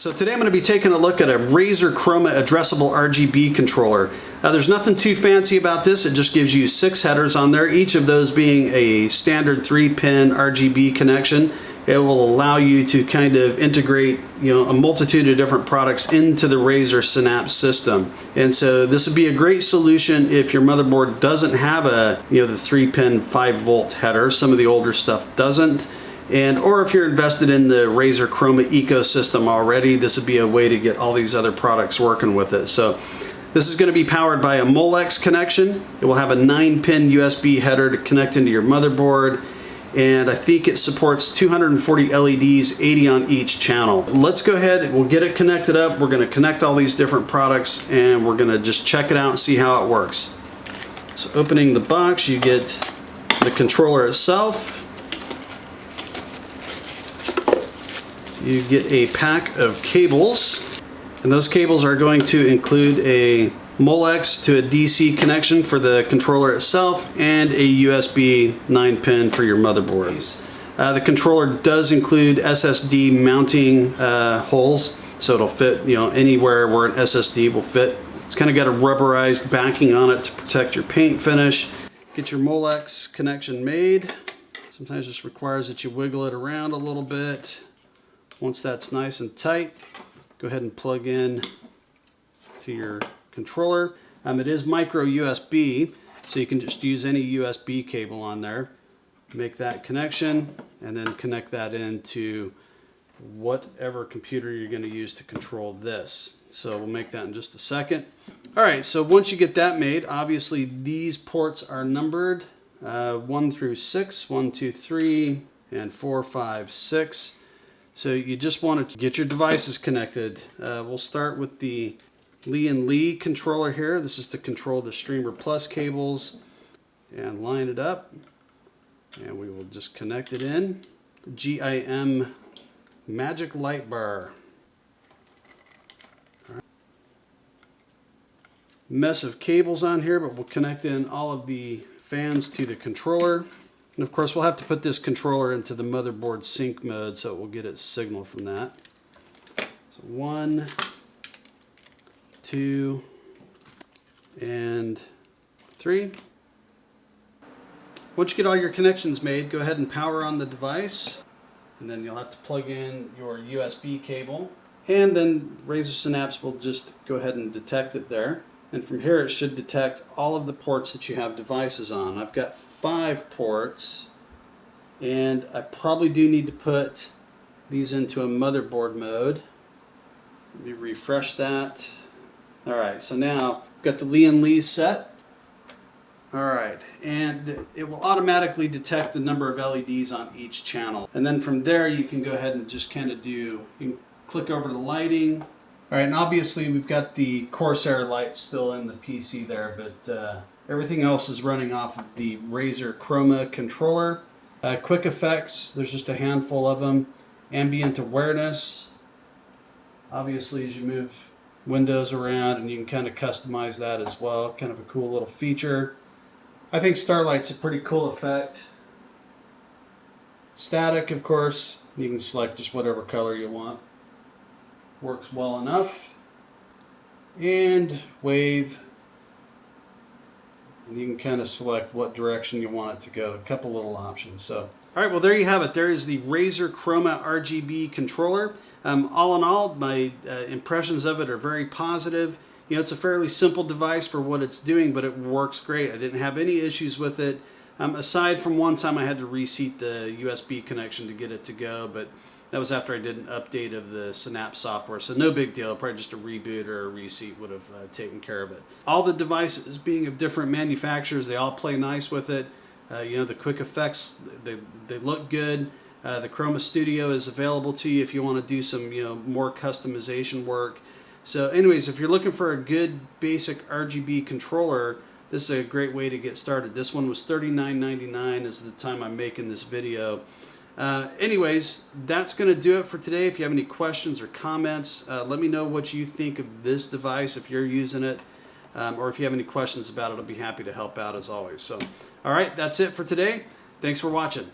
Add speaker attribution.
Speaker 1: So today I'm going to be taking a look at a Razer Chroma addressable RGB controller. There's nothing too fancy about this. It just gives you 6 headers on there, each of those being a standard 3-pin RGB connection. It will allow you to kind of integrate, a multitude of different products into the Razer Synapse system. And so this would be a great solution if your motherboard doesn't have the 3-pin 5-volt header. Some of the older stuff doesn't. Or if you're invested in the Razer Chroma ecosystem already, this would be a way to get all these other products working with it. So this is going to be powered by a Molex connection. It will have a 9-pin USB header to connect into your motherboard. And I think it supports 240 LEDs, 80 on each channel. Let's go ahead, we'll get it connected up. We're going to connect all these different products and we're going to just check it out and see how it works. So opening the box, you get the controller itself. You get a pack of cables, and those cables are going to include a Molex to a DC connection for the controller itself and a USB 9-pin for your motherboard. The controller does include SSD mounting holes, so it'll fit anywhere where an SSD will fit. It's kind of got a rubberized backing on it to protect your paint finish. Get your Molex connection made. Sometimes this requires that you wiggle it around a little bit. Once that's nice and tight, go ahead and plug in to your controller. It is micro USB, so you can just use any USB cable on there. Make that connection and then connect that into whatever computer you're going to use to control this. So we'll make that in just a second. Alright, so once you get that made, obviously these ports are numbered 1 through 6, 1, 2, 3, and 4, 5, 6. So you just want to get your devices connected. We'll start with the Lee controller here. This is to control the Streamer Plus cables, and line it up. And we will just connect it in. GIM Magic Light Bar. Right. Mess of cables on here, but we'll connect in all of the fans to the controller. And of course, we'll have to put this controller into the motherboard sync mode so it will get its signal from that. So 1, 2, and 3. Once you get all your connections made, go ahead and power on the device. And then you'll have to plug in your USB cable. And then Razer Synapse will just go ahead and detect it there. And from here, it should detect all of the ports that you have devices on. I've got 5 ports, and I probably do need to put these into a motherboard mode. Let me refresh that. Alright, so now I've got the Lee set. Alright, and it will automatically detect the number of LEDs on each channel. And then from there you can go ahead and just kind of you can click over to lighting. Alright, and obviously we've got the Corsair light still in the PC there, but everything else is running off of the Razer Chroma controller. Quick effects, there's just a handful of them. Ambient awareness. Obviously, as you move windows around, and you can kind of customize that as well. Kind of a cool little feature. I think Starlight's a pretty cool effect. Static, of course, you can select just whatever color you want. Works well enough. And wave. And you can kind of select what direction you want it to go. A couple little options. So, all right, well, there you have it. There is the Razer Chroma RGB controller. All in all, my impressions of it are very positive. It's a fairly simple device for what it's doing, but it works great. I didn't have any issues with it, aside from one time I had to reseat the USB connection to get it to go, but that was after I did an update of the Synapse software, so no big deal. Probably just a reboot or a reseat would have taken care of it. All the devices being of different manufacturers, they all play nice with it. The quick effects, they look good. The Chroma Studio is available to you if you want to do some more customization work. So anyways, if you're looking for a good basic RGB controller, this is a great way to get started. This one was $39.99 as the time I'm making this video. Anyways, that's going to do it for today. If you have any questions or comments, let me know what you think of this device if you're using it, or if you have any questions about it, I'll be happy to help out as always. So, all right, that's it for today. Thanks for watching.